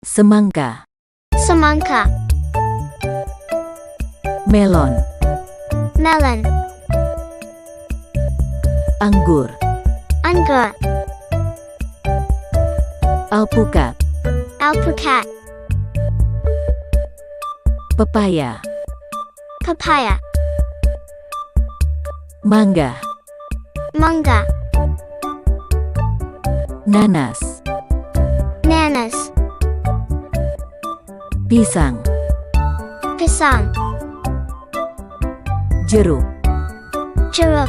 Semangka. Semangka. Melon. Melon. Anggur. Anggur. Alpukat. Alpukat. Pepaya. Papaya. Mangga. Mangga. Nanas. Nanas. Pisang. Pisang. Jeruk. Jeruk.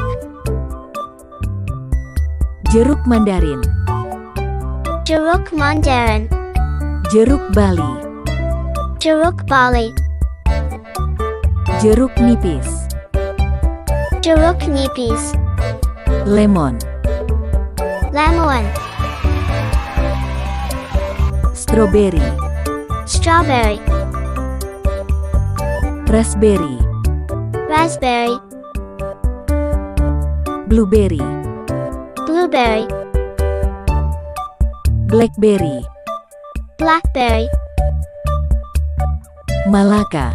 Jeruk Mandarin. Jeruk Mandarin. Jeruk Bali. Jeruk Bali. Jeruk nipis. Jeruk nipis. Lemon. Lemon. Strawberry. Strawberry. Raspberry. Raspberry. Blueberry. Blueberry. Blackberry. Blackberry. Malaka.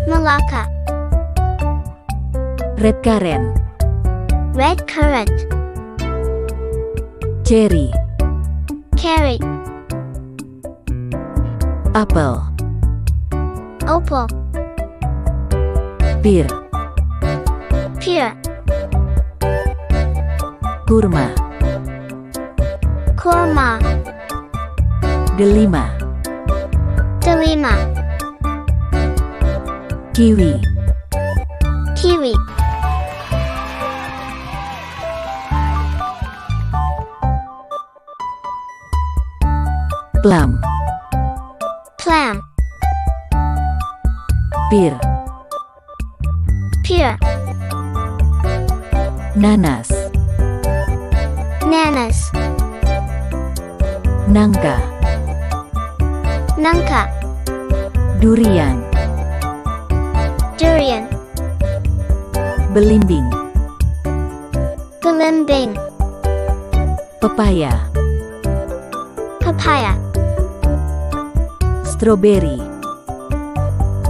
Malacca. Red currant. Red currant. Cherry. Carrot. Apel. Opal. Pir. Pear. Kurma. Kurma. Delima. Delima. Kiwi. Kiwi. Plum. Plum. Pir. Pear. Nanas. Nanas. Nangka. Nangka. Durian. Durian. Belimbing. Belimbing. Pepaya. Papaya. Strawberry.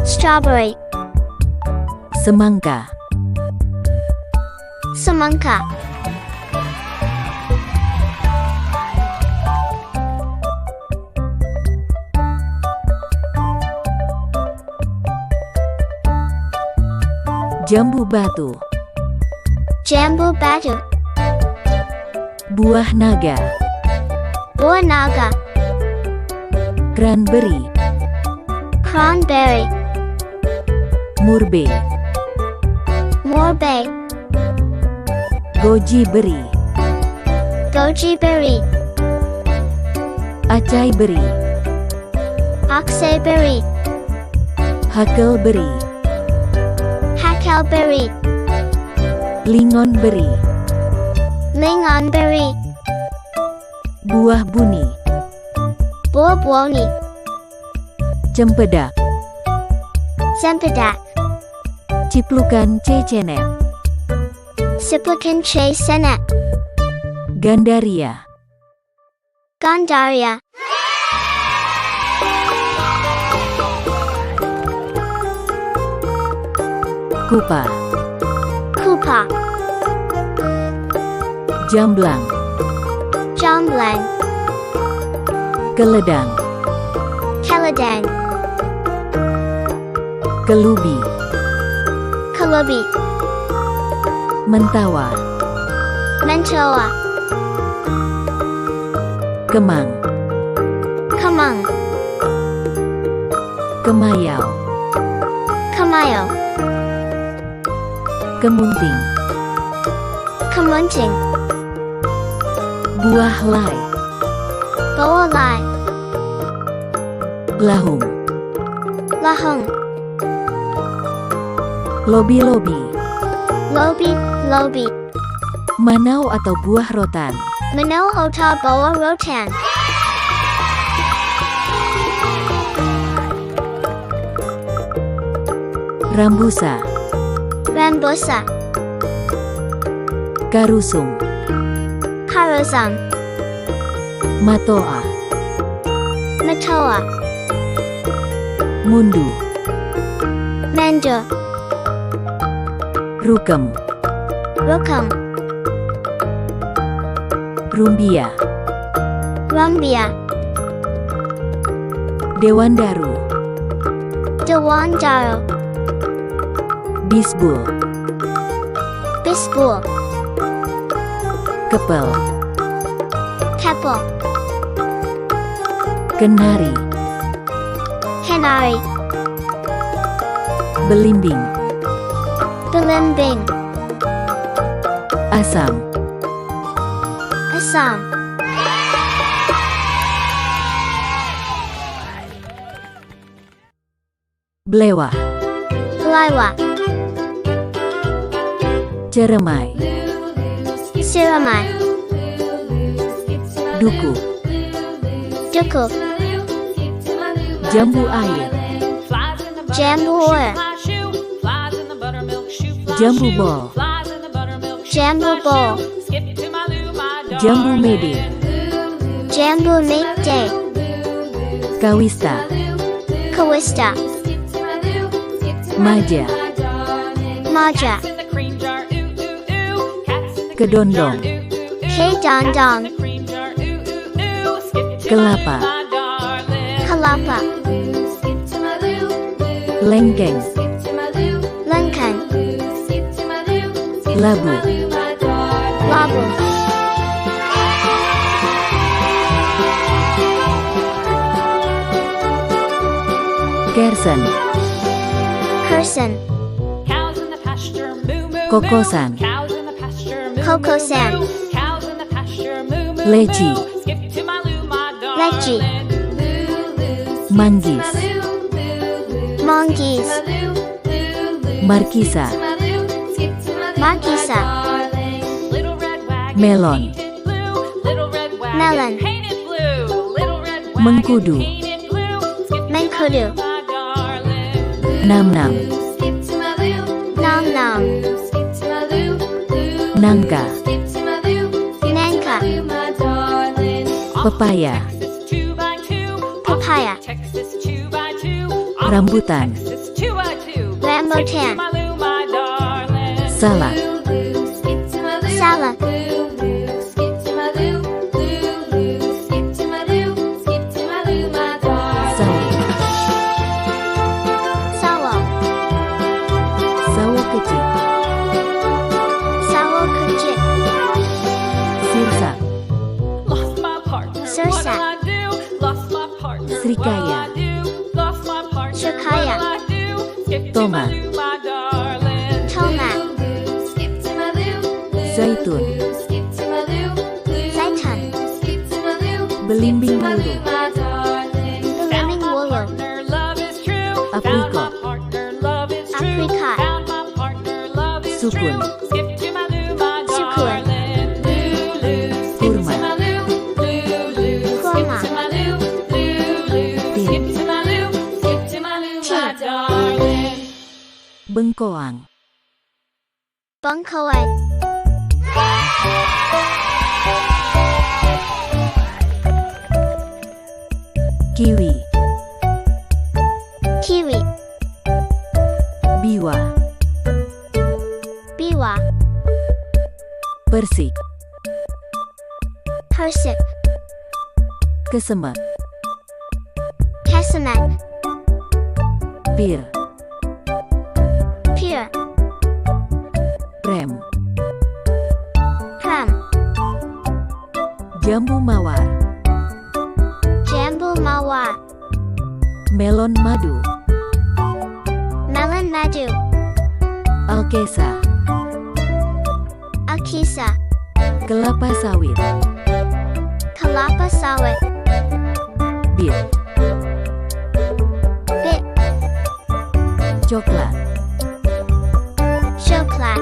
Strawberry. Semangka. Semangka. Jambu batu. Jambu batu. Buah naga. Buah naga. Cranberry. Cranberry. Murbe. Morbay. Goji beri. Goji berry. Acai beri. Oxay berry. Huckleberry. Huckleberry. Lingon beri. Lingonberry. Buah buni. Buah boni. Cempedak. Zempedak. Ciplukan cecenet. Siplican senet. Gandaria. Gandaria. Kupa. Kupa. Jamblang. Jamblang. Keledang. Keledang. Kelubi. Kalubi. Mentawa. Mentoa. Kemang. Kamang. Kemayau. Kamayo. Kemunting. Kamunting. Buah lai. Boalai. Lahung. Lahong. Lobi-lobi. Lobi. Lobi. Manau atau buah rotan. Mano ota boa rotan. Rambusa. Rambusa. Karusung. Karosam. Matoa. Matoa. Mundu, Mandu. Rukem, Rukum. Rumbia, Rumbia. Dewandaru, Dewandaru. Bisbul, Bisbul. Kepel, Keppel. Kenari, Canary. Belimbing, Belimbing. Asam, Assam. Blewah, Blaiwa. Ceremai, Siramai. Duku, Duku. Jambu air, Jambu oil. Jambu bol, Jambu bowl. Jambu mede, Jambu midday. Kawista, Kawista. Maja, Maja. Kedondong, Kedondong. Kelapa, Kalapa. Lengkeng, Lincoln. Labu, Labu. Kersen, Person. Kokosan, Kokosan. Leci, Lechi. Manggis, Monkeys. Markisa, Markisa. Melon, Melon. Mengkudu, Mengkudu. Nam-nam, Nom nom. Nangka, Nanka. Pepaya, Papaya. Rambutan, Rambutan. Salak, Salad. Sawo, Sawo. Sawo kecil, Sawo kecil. Sirsak, Sirsak. Srikaya, Shakaya. Tomat, Tomat. Zaitun, Zaitun. Belimbing bulu, Belimbing wulu. Aprikot, Apricot. Sukun, Sukun. Kurma, Kurma. Tin, Tea. Bengkoang, Bengkoang. Kiwi, Kiwi. Biwa, Biwa. Persik, Persik. Kesemek, Casamet. Pir, Pear. Prem, Pram. Jambu mawar, Jambu mawar. Melon madu, Melon madu. Alkesa, Akisa. kelapa sawit, Kelapa sawit. bit, Bit. coklat, Coklat.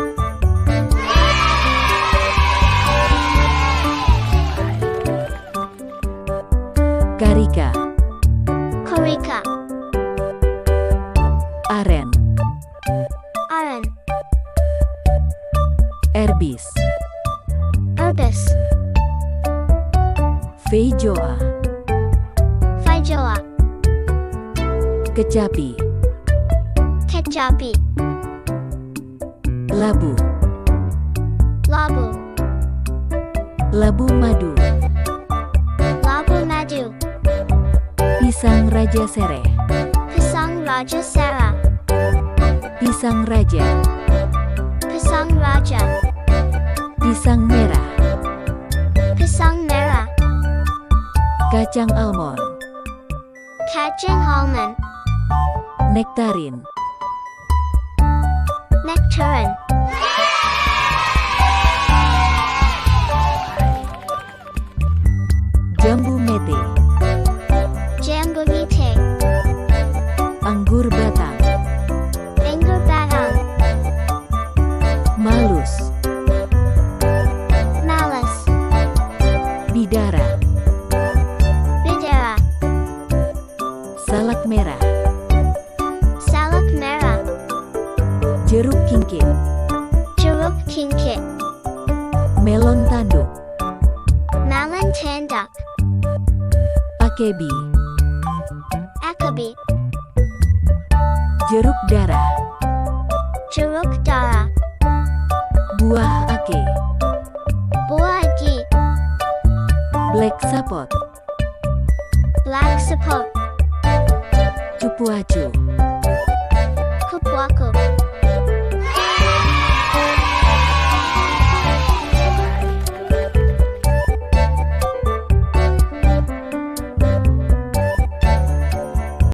karika, Korika. aren, Aren. erbis, Herbis. feijoa, Feijoa. kecoa, kecapi, kecapi, labu, labu, labu madu, labu madu, pisang raja sereh, pisang raja serah, pisang raja, pisang raja, pisang merah, pisang merah, kacang almond, kacang almond, nektarin, nectarine, jambu mete, jambu mete, anggur batang, anggur batang, malus, malas, bidara, bidara, salak merah, salak merah, jeruk kimkit, jeruk kimkit, melon tanduk, melon tandak, akebi, akabi, jeruk darah, jeruk darah, buah ake, buah black sapot, black sapot, cupuacu, kupuaku,